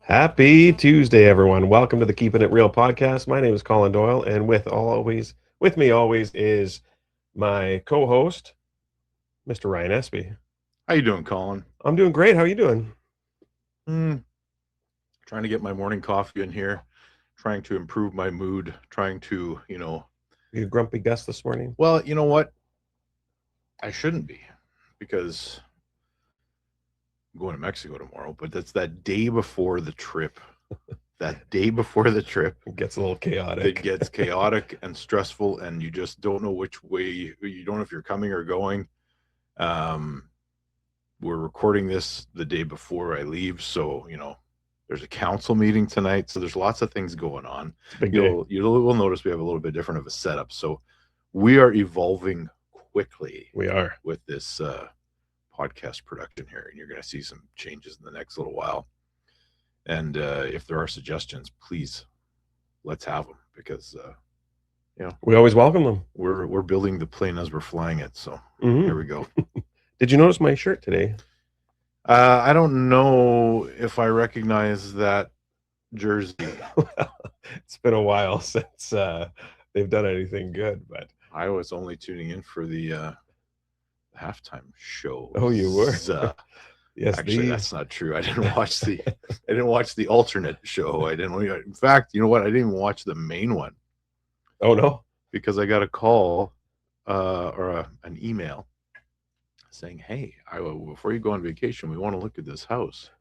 Happy Tuesday, everyone. Welcome to the Keepin It Real Podcast. My name is Colin Doyle, and with me always is my co-host, Mr. Ryan Espey. How you doing, Colin? I'm doing great. How are you doing? Trying to get my morning coffee in here, trying to improve my mood, trying to, You grumpy Gus this morning? well, you know what? I shouldn't be because I'm going to Mexico tomorrow, but that's that day before the trip. That day before the trip, It gets a little it chaotic. gets chaotic and stressful, and you just don't know which way, you don't know if you're coming or going. We're recording this the day before I leave, so, there's a council meeting tonight, so there's lots of things going on. It's a big day. You'll notice we have a little bit different of a setup. So we are evolving quickly We are. with this podcast production here, and you're going to see some changes in the next little while. And if there are suggestions, please let's have them, because We always welcome them. we're building the plane as we're flying it. So Mhm. here we go. Did you notice my shirt today? I don't know if I recognize that jersey. It's been a while since they've done anything good, but I was only tuning in for the halftime show. Oh, you were? Yes, Actually, that's not true. I didn't watch the alternate show. In fact, you know what? I didn't even watch the main one Oh no. because I got a call an email saying, "Hey, before you go on vacation, we want to look at this house."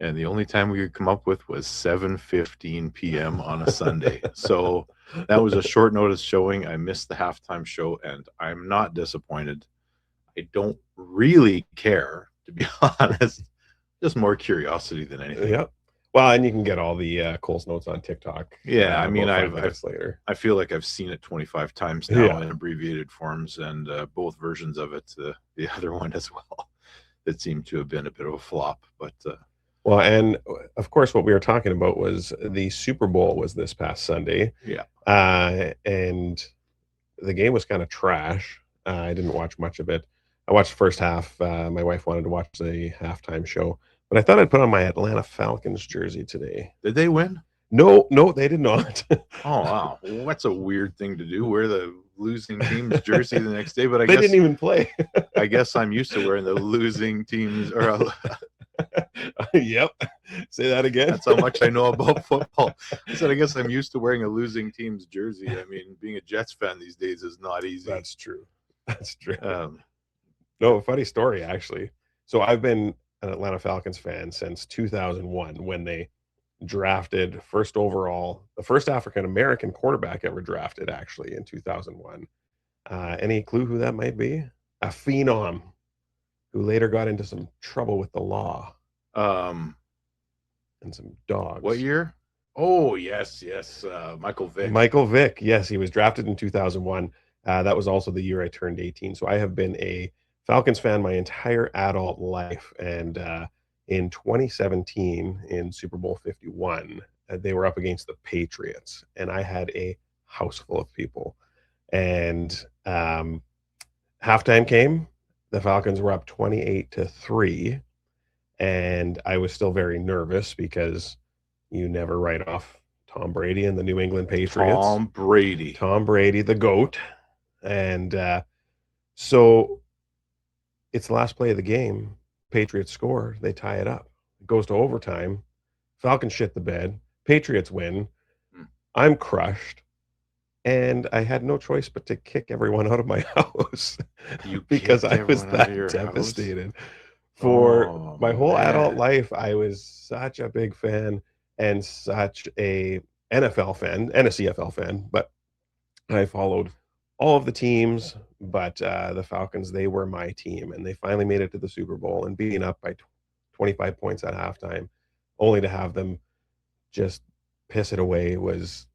And the only time we could come up with was 7:15 p.m. on a Sunday. So that was a short notice showing. I missed the halftime show, and I'm not disappointed. I don't really care, to be honest. Just more curiosity than anything. Yep. Well, and you can get all the Cole's notes on TikTok. Yeah, I mean, about 5 minutes later. I feel like I've seen it 25 times now Yeah. in abbreviated forms, and both versions of it, the other one as well, that seemed to have been a bit of a flop. But Well, and of course, what we were talking about was the Super Bowl was this past Sunday. yeah, And the game was kind of trash. I didn't watch much of it. I watched the first half. My wife wanted to watch the halftime show, but I thought I'd put on my Atlanta Falcons jersey today. did they win? No, they did not. Oh wow, well, that's a weird thing to do. Wear the losing team's jersey the next day, but They didn't even play. I guess I'm used to wearing the losing teams. Yep. Say that again. That's how much I know about football. I said I guess I'm used to wearing a losing team's jersey. I mean, being a Jets fan these days is not easy. That's true. That's true. Um, No, funny story, actually. So I've been an Atlanta Falcons fan since 2001 when they drafted first overall, the first African-American quarterback ever drafted, actually, in 2001. Any clue who that might be? A phenom who later got into some trouble with the law um, and some dogs. what year? Oh yes, Michael Vick. Michael Vick. Yes, he was drafted in 2001. That was also the year I turned 18. So I have been a Falcons fan my entire adult life. And in 2017, in Super Bowl 51, they were up against the Patriots, and I had a house full of people. And halftime came. The Falcons were up 28-3, and I was still very nervous because you never write off Tom Brady and the New England Patriots. Tom Brady, the GOAT. And so it's the last play of the game. Patriots score. They tie it up. It goes to overtime. Falcons shit the bed. Patriots win. I'm crushed. And I had no choice but to kick everyone out of my house because I was that devastated. For my whole adult life, I was such a big fan and such a NFL fan and a CFL fan, but I followed all of the teams, but the Falcons, they were my team, and they finally made it to the Super Bowl, and being up by 25 points at halftime, only to have them just piss it away was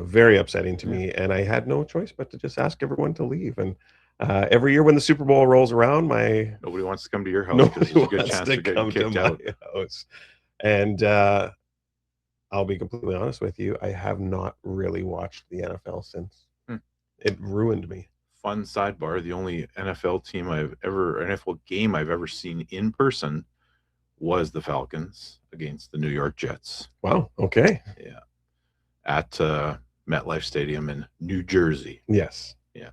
very upsetting to me, and I had no choice but to just ask everyone to leave. And every year when the Super Bowl rolls around, nobody wants to come to your house because there's a good chance to get kicked out. House. And I'll be completely honest with you, I have not really watched the NFL since. It ruined me. Fun sidebar: the only NFL game I've ever seen in person was the Falcons against the New York Jets. Wow. Okay. Yeah. At MetLife Stadium in New Jersey. Yes. Yeah.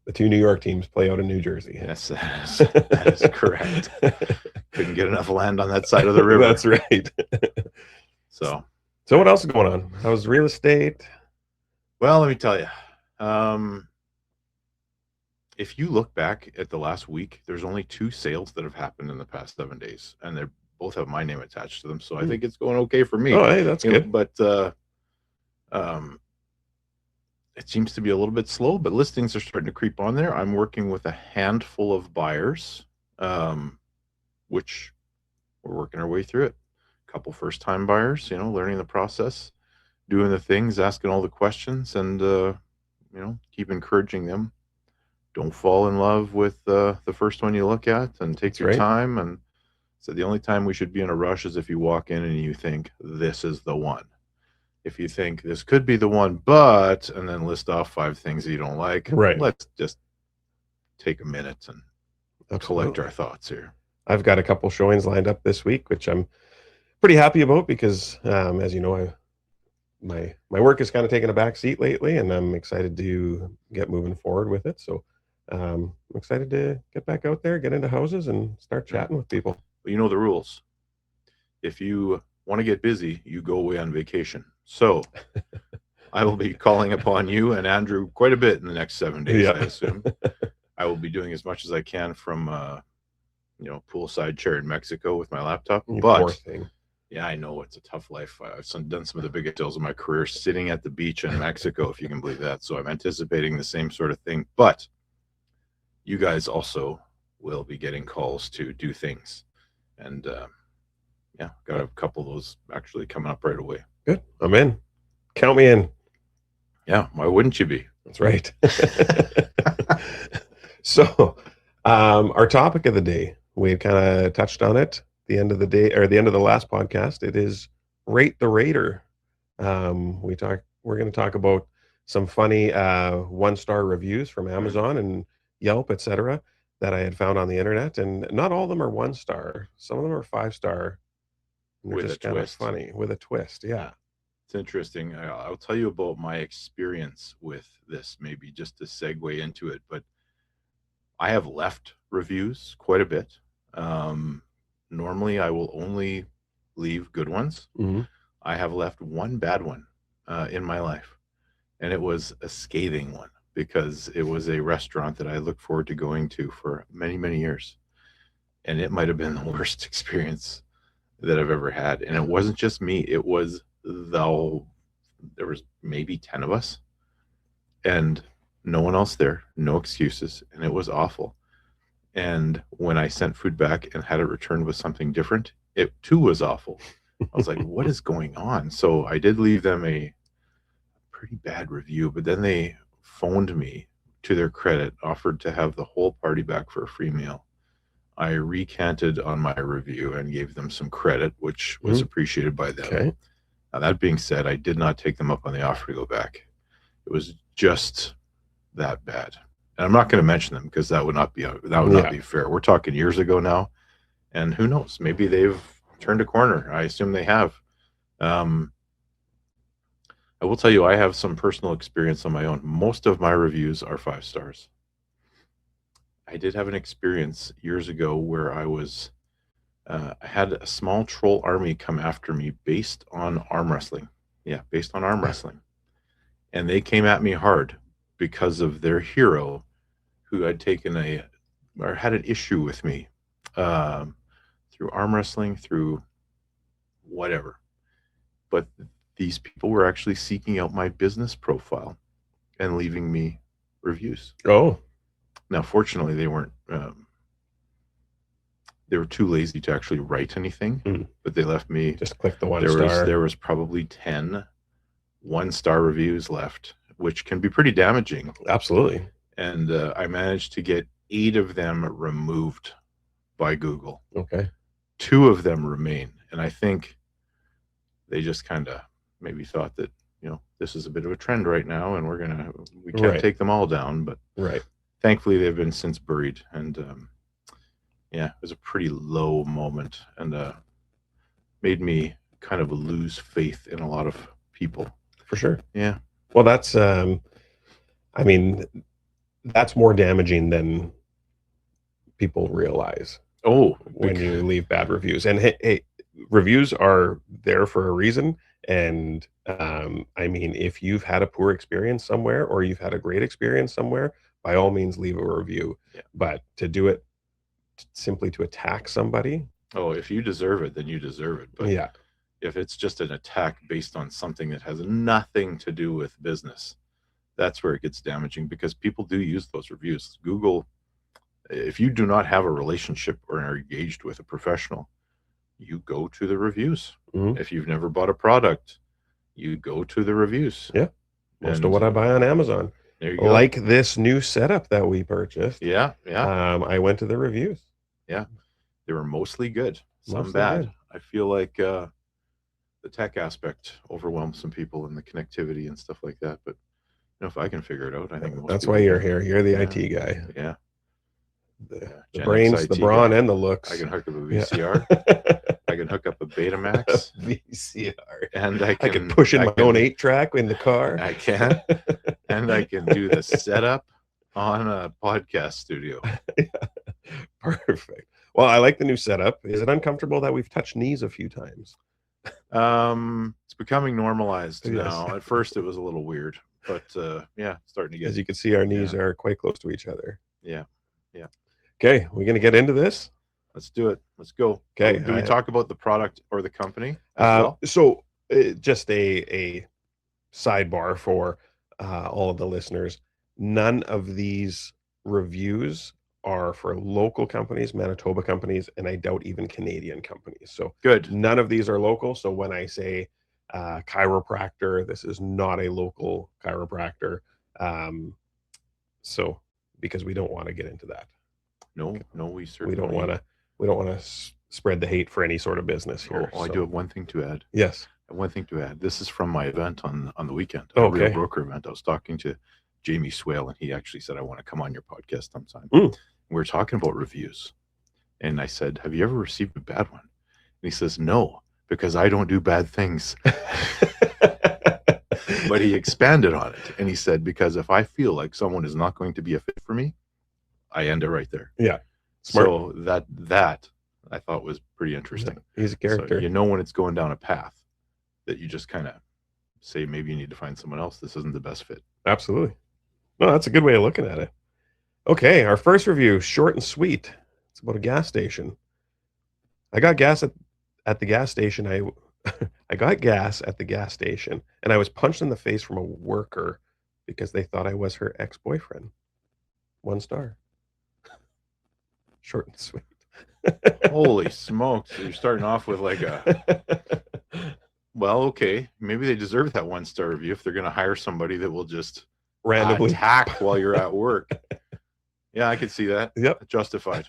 The two New York teams play out in New Jersey. Yes, that is correct. Couldn't get enough land on that side of the river. That's right. So what else is going on? How's real estate? Well, let me tell you. If you look back at the last week, there's only 2 sales that have happened in the past 7 days, and they both have my name attached to them. So I think it's going okay for me. Oh, hey, that's good. But it seems to be a little bit slow, but listings are starting to creep on there. I'm working with a handful of buyers, which we're working our way through it. A couple first-time buyers, learning the process, doing the things, asking all the questions, and keep encouraging them. Don't fall in love with the first one you look at, and take your time. And so the only time we should be in a rush is if you walk in and you think this is the one. If you think this could be the one, and then list off 5 things that you don't like, let's just take a minute and collect our thoughts here. I've got a couple showings lined up this week, which I'm pretty happy about because, as you know, my work has kind of taken a back seat lately, and I'm excited to get moving forward with it. So I'm excited to get back out there, get into houses, and start chatting with people. Well, you know the rules. If you want to get busy, you go away on vacation. So I will be calling upon you and Andrew quite a bit in the next 7 days, I assume. I will be doing as much as I can from poolside chair in Mexico with my laptop. Poor thing. Yeah, I know it's a tough life. I've done some of the biggest deals of my career sitting at the beach in Mexico, if you can believe that. So I'm anticipating the same sort of thing. But you guys also will be getting calls to do things. And got a couple of those actually coming up right away. Good. I'm in. Count me in. Yeah, why wouldn't you be? That's right. So our topic of the day, we kind of touched on it the end of the day, or the end of the last podcast. It is Rate the Rater. We're going to talk about some funny 1-star reviews from Amazon and Yelp, etc., that I had found on the internet, and not all of them are 1-star. Some of them are 5-star. With a twist. Funny, with a twist. Yeah, it's interesting. I'll tell you about my experience with this, maybe just to segue into it. But I have left reviews quite a bit. Normally, I will only leave good ones. Mm-hmm. I have left one bad one in my life, and it was a scathing one because it was a restaurant that I looked forward to going to for many, many years, and it might have been the worst experience that I've ever had. And it wasn't just me, it was there was maybe 10 of us and no one else there, no excuses, and it was awful. And when I sent food back and had it returned with something different, it too was awful. I was like, what is going on? So I did leave them a pretty bad review, but then they phoned me, to their credit, offered to have the whole party back for a free meal. I recanted on my review and gave them some credit, which was appreciated by them. Okay. Now, that being said, I did not take them up on the offer to go back. It was just that bad. And I'm not going to mention them because that would not be fair. We're talking years ago now, and who knows? Maybe they've turned a corner. I assume they have. I will tell you, I have some personal experience on my own. Most of my reviews are 5 stars. I did have an experience years ago where I had a small troll army come after me based on arm wrestling. Yeah, based on arm wrestling. And they came at me hard because of their hero who had had an issue with me through arm wrestling, through whatever. But these people were actually seeking out my business profile and leaving me reviews. Oh. Now, fortunately, they weren't. They were too lazy to actually write anything, but they left me. Just click the 1 star. There was probably 10 1-star reviews left, which can be pretty damaging. Absolutely. And I managed to get 8 of them removed by Google. Okay. 2 of them remain, and I think they just kind of maybe thought that this is a bit of a trend right now, and we can't take them all down, but thankfully they've been since buried. And it was a pretty low moment, and made me kind of lose faith in a lot of people. For sure. Yeah. Well, that's I mean, that's more damaging than people realize Oh, when you leave bad reviews. And hey, reviews are there for a reason. And I mean, if you've had a poor experience somewhere or you've had a great experience somewhere, by all means, leave a review. Yeah. But to do it simply to attack somebody, oh, if you deserve it, then you deserve it. But yeah, if it's just an attack based on something that has nothing to do with business, that's where it gets damaging, because people do use those reviews. Google, if you do not have a relationship or are engaged with a professional, you go to the reviews. Mhm. If you've never bought a product, you go to the reviews. Yeah. Most of And what I buy on Amazon, there you go. like this new setup that we purchased. Yeah, yeah, I went to the reviews. yeah. They were mostly good, some Mostly bad. good. I feel like the tech aspect overwhelms some people and the connectivity and stuff like that. But if I can figure it out, I think most That's people why you're can. here. You're the Yeah. IT guy. Yeah. The Gen X brains, the IT brawn, guy. and the looks. I can hook up a Yeah. VCR. I can hook up a Betamax. VCR. And I can push in my own 8-track in the car. I can. And I can do the setup on a podcast studio. Yeah. Perfect. Well, I like the new setup. Is it uncomfortable that we've touched knees a few times? It's becoming normalized Yes. now. At first it was a little weird, but yeah, starting to get. As you can see, our knees are quite close to each other. Yeah. Yeah. Okay, we're gonna get into this. Let's do it. Let's go. Okay. Do we talk about the product or the company as well? So just a sidebar for all of the listeners. None of these reviews are for local companies, Manitoba companies, and I doubt even Canadian companies. So Good. none of these are local. So when I say chiropractor, this is not a local chiropractor. So because we don't want to get into that. No, we certainly We don't want to spread the hate for any sort of business here. I do have one thing to add. Yes. One thing to add. This is from my event on the weekend. Okay. Real Broker event. I was talking to Jamie Swale, and he actually said, I want to come on your podcast sometime. Mm. We were talking about reviews. And I said, have you ever received a bad one? And he says, no, because I don't do bad things. But he expanded on it. And he said, because if I feel like someone is not going to be a fit for me, I end it right there. Yeah. Smart. So that I thought was pretty interesting. He's a character. So when it's going down a path that you just kind of say, maybe you need to find someone else. This isn't the best fit. Absolutely. No, that's a good way of looking at it. Okay, our first review, short and sweet. It's about a gas station. I got gas at the gas station. I got gas at the gas station, and I was punched in the face from a worker because they thought I was her ex-boyfriend. 1 star. Short and sweet. Holy smokes. So you're starting off with like well, okay, maybe they deserve that 1 star review if they're going to hire somebody that will just randomly attack while you're at work. Yeah, I could see that. Yep. Justified.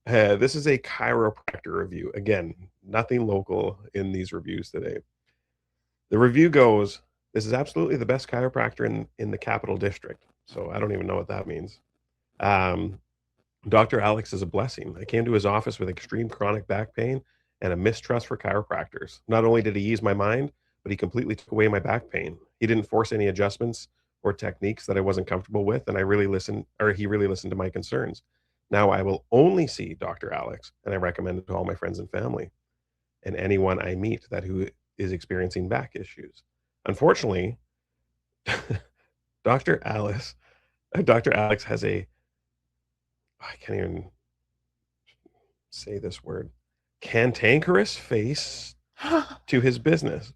This is a chiropractor review. Again, nothing local in these reviews today. The review goes, this is absolutely the best chiropractor in the Capital District. So I don't even know what that means. Dr. Alex is a blessing. I came to his office with extreme chronic back pain and a mistrust for chiropractors. Not only did he ease my mind, but he completely took away my back pain. He didn't force any adjustments or techniques that I wasn't comfortable with, and he really listened to my concerns. Now I will only see Dr. Alex, and I recommend it to all my friends and family and anyone I meet who is experiencing back issues. Unfortunately, Dr. Alex has I can't even say this word, cantankerous face to his business.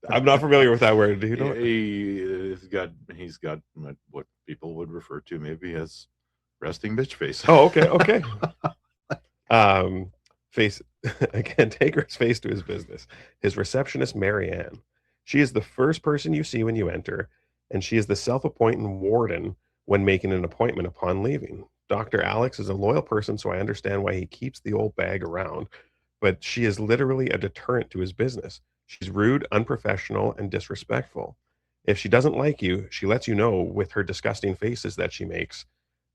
I'm not familiar with that word. Do you know? He's got what people would refer to maybe as resting bitch face. Oh, okay. Face, a cantankerous face to his business. His receptionist, Marianne. She is the first person you see when you enter, and she is the self-appointed warden when making an appointment upon leaving. Dr. Alex is a loyal person, so I understand why he keeps the old bag around, but she is literally a deterrent to his business. She's rude, unprofessional, and disrespectful. If she doesn't like you, she lets you know with her disgusting faces that she makes,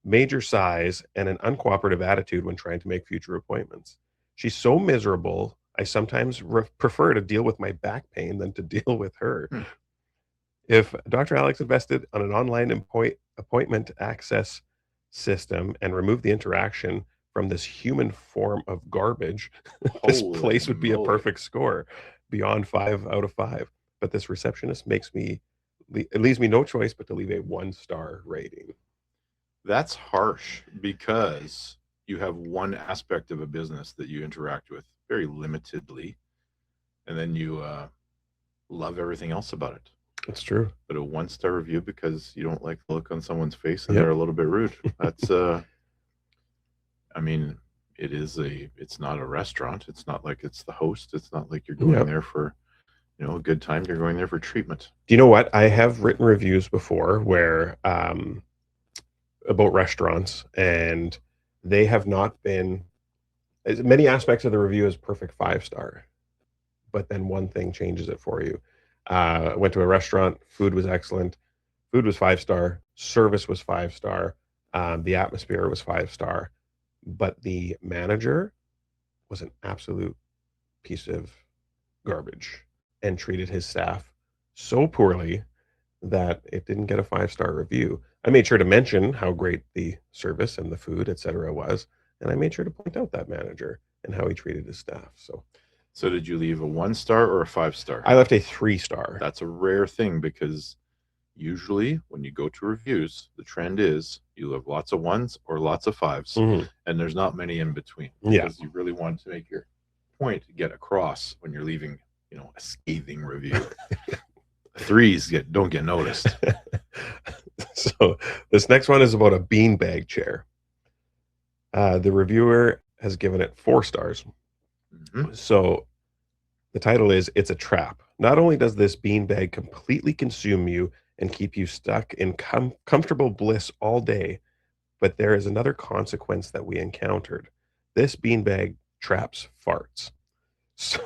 major sighs, and an uncooperative attitude when trying to make future appointments. She's so miserable. I sometimes prefer to deal with my back pain than to deal with her. If Dr. Alex invested on an online appointment access system and removed the interaction from this human form of garbage, this Holy place would be a moly. perfect score, beyond 5 out of 5. But this receptionist it leaves me no choice but to leave a 1-star rating. That's harsh because you have one aspect of a business that you interact with very limitedly, and then you love everything else about it. It's true. But a 1-star review because you don't like the look on someone's face and Yep. they're a little bit rude. That's I mean, it's not a restaurant. It's not like it's the host. It's not like you're going there for, a good time. You're going there for treatment. Do you know what? I have written reviews before where about restaurants, and they have not been, many aspects of the review is perfect 5-star, but then one thing changes it for you. I went to a restaurant, food was excellent, food was 5-star, service was 5-star, the atmosphere was 5-star, but the manager was an absolute piece of garbage and treated his staff so poorly that it didn't get a 5-star review. I made sure to mention how great the service and the food, etc. was, and I made sure to point out that manager and how he treated his staff. So did you leave a 1-star or a 5-star? I left a 3-star. That's a rare thing because usually when you go to reviews, the trend is you have lots of 1s or lots of 5s, and there's not many in between. Because you really want to make your point get across when you're leaving, a scathing review. 3s don't get noticed. So this next one is about a beanbag chair. The reviewer has given it 4 stars. So the title is "It's a Trap. Not only does this beanbag completely consume you and keep you stuck in comfortable bliss all day, but there is another consequence that we encountered. This beanbag traps farts. So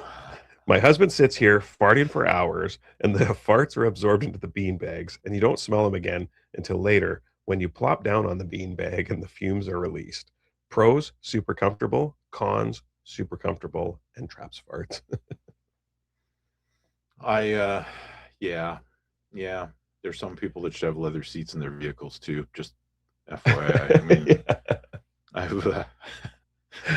my husband sits here farting for hours, and the farts are absorbed into the beanbags, and you don't smell them again until later when you plop down on the beanbag and the fumes are released. Pros, super comfortable. Cons, super comfortable and traps farts." Yeah. There's some people that should have leather seats in their vehicles too. Just FYI. I mean, I've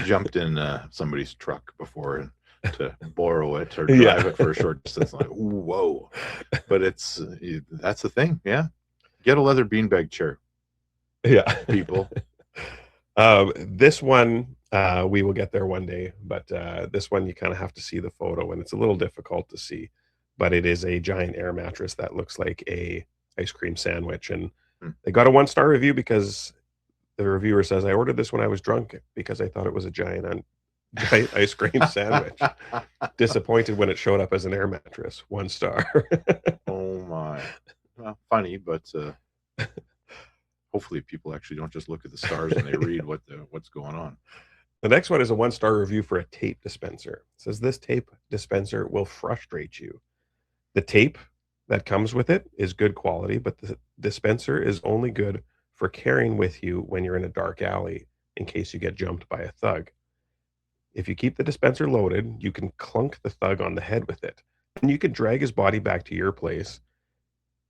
jumped in somebody's truck before to borrow it or drive it for a short distance. Like, whoa! But that's the thing. Yeah, get a leather beanbag chair. Yeah, people. This one we will get there one day, but this one you kind of have to see the photo, and it's a little difficult to see. But it is a giant air mattress that looks like a ice cream sandwich, and they got a 1-star review because the reviewer says, "I ordered this when I was drunk because I thought it was a giant ice cream sandwich. Disappointed when it showed up as an air mattress. 1 star." Oh my! Well, funny, but hopefully people actually don't just look at the stars and they read what's going on. The next one is a 1-star review for a tape dispenser. It says this tape dispenser will frustrate you. The tape that comes with it is good quality, but the dispenser is only good for carrying with you when you're in a dark alley in case you get jumped by a thug. If you keep the dispenser loaded, you can clunk the thug on the head with it, and you can drag his body back to your place.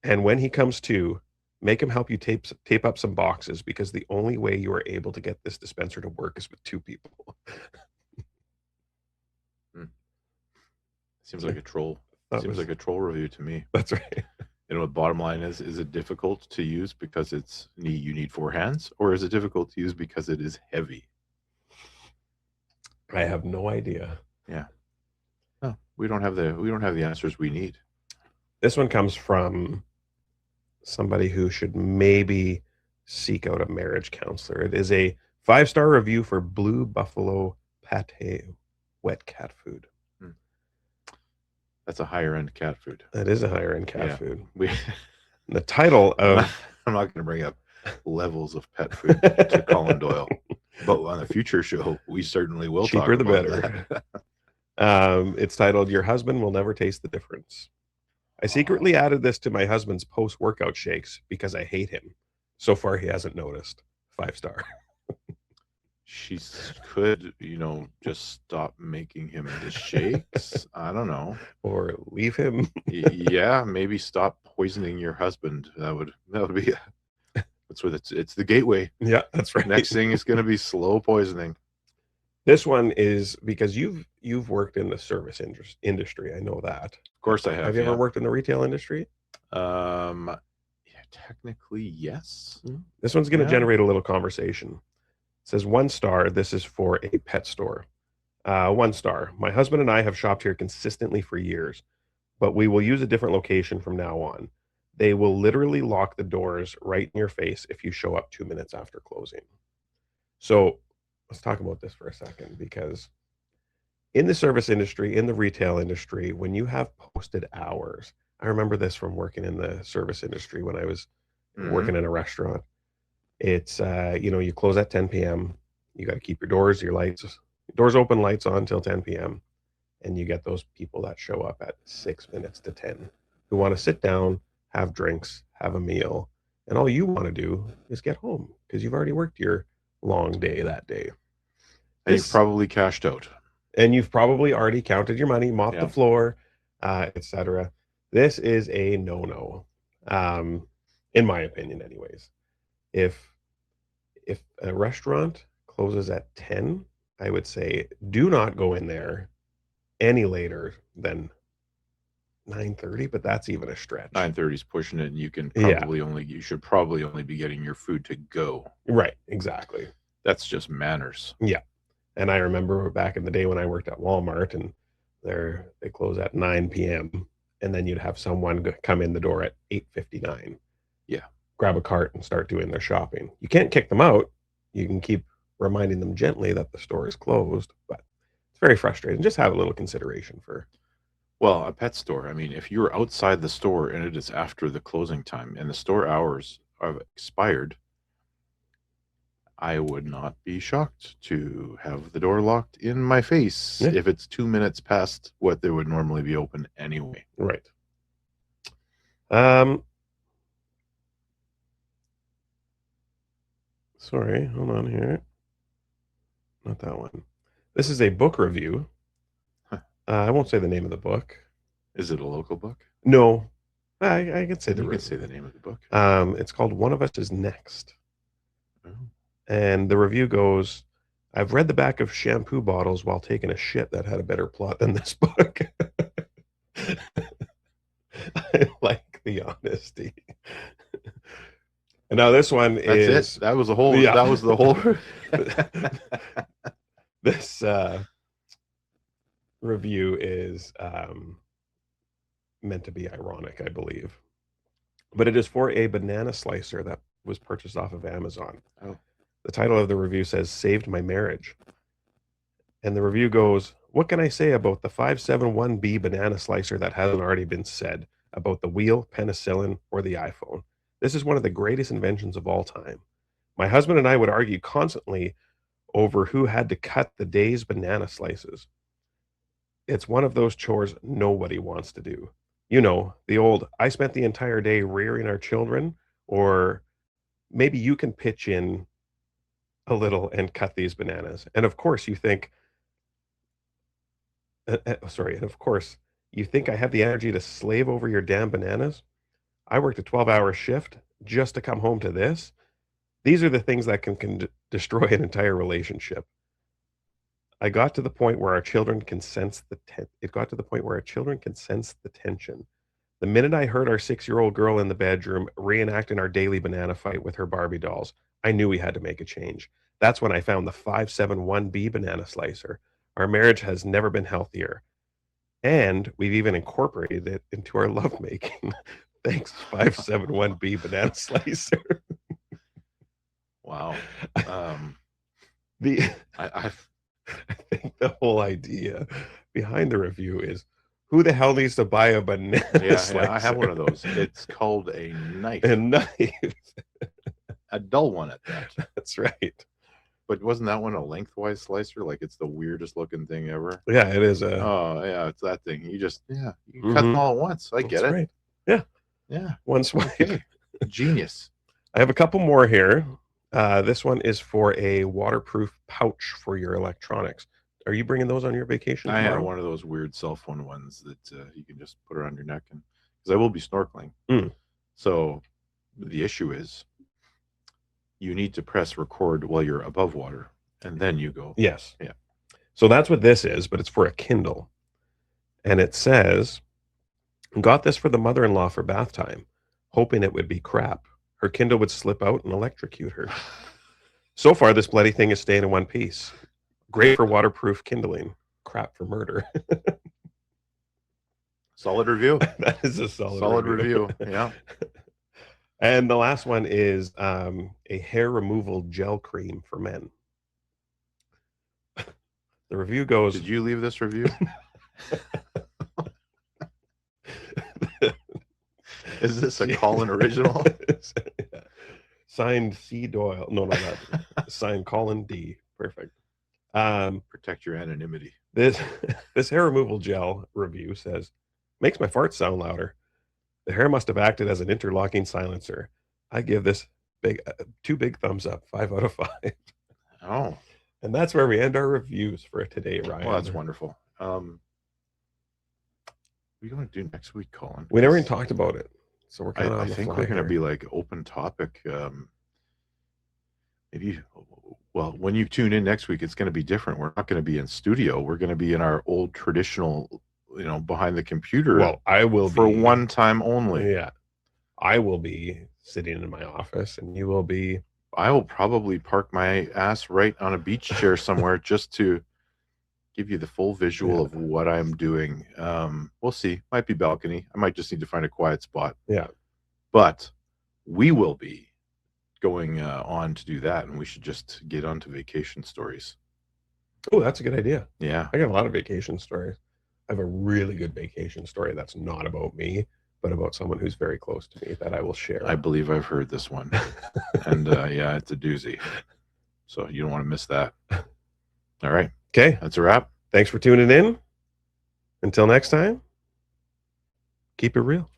And when he comes to, make him help you tape up some boxes, because the only way you are able to get this dispenser to work is with 2 people. Seems like a troll. Seems like a troll review to me. That's right. The bottom line is it difficult to use because you need 4 hands, or is it difficult to use because it is heavy? I have no idea. Yeah. No, we don't have the answers we need. This one comes from somebody who should maybe seek out a marriage counselor. It is a 5-star review for Blue Buffalo Pate wet cat food. That's a higher end cat food. That is a higher end cat food. The title of I'm not going to bring up levels of pet food to Colin Doyle, but on a future show we certainly will. Cheaper talk the about better. That. It's titled "Your Husband Will Never Taste the Difference." I secretly added this to my husband's post-workout shakes because I hate him. So far he hasn't noticed. 5-star. She could, just stop making him the shakes. I don't know. Or leave him. Yeah, maybe stop poisoning your husband. That would be that's what it's the gateway. Yeah, that's right. Next thing is going to be slow poisoning. This one is because you've worked in the service industry. I know that. Of course I have. Have you ever worked in the retail industry? Yeah, technically, yes. This one's going to generate a little conversation. It says 1 star. This is for a pet store. 1 star. My husband and I have shopped here consistently for years, but we will use a different location from now on. They will literally lock the doors right in your face if you show up 2 minutes after closing. So let's talk about this for a second, because in the service industry, in the retail industry, when you have posted hours, I remember this from working in the service industry when I was working in a restaurant. It's, you close at 10 p.m. You got to keep your doors open, lights on till 10 p.m. And you get those people that show up at 6 minutes to 10 who want to sit down, have drinks, have a meal. And all you want to do is get home because you've already worked your long day that day. And you've probably cashed out. And you've probably already counted your money, mopped the floor, etc. This is a no-no, in my opinion anyways. If a restaurant closes at 10, I would say do not go in there any later than 9:30, but that's even a stretch. 9:30 is pushing it, and you can probably you should probably only be getting your food to go. Right, exactly. That's just manners. Yeah. And I remember back in the day when I worked at Walmart, and they close at 9 p.m. and then you'd have someone come in the door at 8:59. Yeah. Grab a cart and start doing their shopping. You can't kick them out. You can keep reminding them gently that the store is closed, but it's very frustrating. Just have a little consideration for. Well, a pet store, I mean, if you're outside the store and it is after the closing time and the store hours have expired, I would not be shocked to have the door locked in my face if it's 2 minutes past what they would normally be open anyway. Right. Sorry, hold on here. Not that one. This is a book review. I won't say the name of the book. Is it a local book? No. I can say you can say the name of the book. It's called One of Us is Next. Oh. And the review goes, I've read the back of shampoo bottles while taking a shit that had a better plot than this book. I like the honesty. And now this one is... That was the whole... Yeah. That was the whole... This review is meant to be ironic, I believe. But it is for a banana slicer that was purchased off of Amazon. Oh. The title of the review says, Saved My Marriage. And the review goes, what can I say about the 571B banana slicer that hasn't already been said about the wheel, penicillin, or the iPhone? This is one of the greatest inventions of all time. My husband and I would argue constantly over who had to cut the day's banana slices. It's one of those chores nobody wants to do. You know, the old, I spent the entire day rearing our children, or maybe you can pitch in a little and cut these bananas. And of course you think, and of course you think I have the energy to slave over your damn bananas? I worked a 12-hour shift just to come home to this. These are the things that can destroy an entire relationship. It got to the point where our children can sense the tension. The minute I heard our 6-year-old girl in the bedroom reenacting our daily banana fight with her Barbie dolls, I knew we had to make a change. That's when I found the 571B banana slicer. Our marriage has never been healthier. And we've even incorporated it into our lovemaking. Thanks, 571B banana slicer. Wow. I think the whole idea behind the review is, who the hell needs to buy a banana slicer? Yeah, I have one of those. It's called a knife. A knife. A dull one at that. That's right. But wasn't that one a lengthwise slicer? Like, it's the weirdest looking thing ever. Yeah, it is. Oh, yeah, it's that thing. You just, you cut them all at once. I get it. Right. Yeah. Yeah. One swipe. Okay. Genius. I have a couple more here. This one is for a waterproof pouch for your electronics. Are you bringing those on your vacation I tomorrow? have one of those weird cell phone ones that you can just put around your neck, and because I will be snorkeling. So the issue is you need to press record while you're above water, and then you go. Yes. Yeah. So that's what this is, but it's for a Kindle. And it says, got this for the mother-in-law for bath time, hoping it would be crap. Her Kindle would slip out and electrocute her. So far, this bloody thing is staying in one piece. Great for waterproof kindling. Crap for murder. Solid review. That is a solid review. Yeah. And the last one is a hair removal gel cream for men. The review goes... Did you leave this review? Is this a Colin original? Signed C. Doyle. No, not signed Colin D. Perfect. Protect your anonymity. This hair removal gel review says, makes my farts sound louder. The hair must have acted as an interlocking silencer. I give this two big thumbs up, 5 out of 5. Oh. And that's where we end our reviews for today, Ryan. Well, that's wonderful. What are you going to do next week, Colin? We never even talked about it. So we're kind of I think we're going to be like open topic. Maybe, well, when you tune in next week, it's going to be different. We're not going to be in studio. We're going to be in our old traditional, behind the computer. Well, I will for be, one time only. Yeah. I will be sitting in my office, and you will be... I will probably park my ass right on a beach chair somewhere just to give you the full visual of what I'm doing. We'll see. Might be balcony. I might just need to find a quiet spot. Yeah. But we will be going on to do that, and we should just get on to vacation stories. Oh, that's a good idea. Yeah. I got a lot of vacation stories. I have a really good vacation story that's not about me, but about someone who's very close to me that I will share. I believe I've heard this one. And yeah, it's a doozy. So you don't want to miss that. All right. Okay. That's a wrap. Thanks for tuning in. Until next time, keep it real.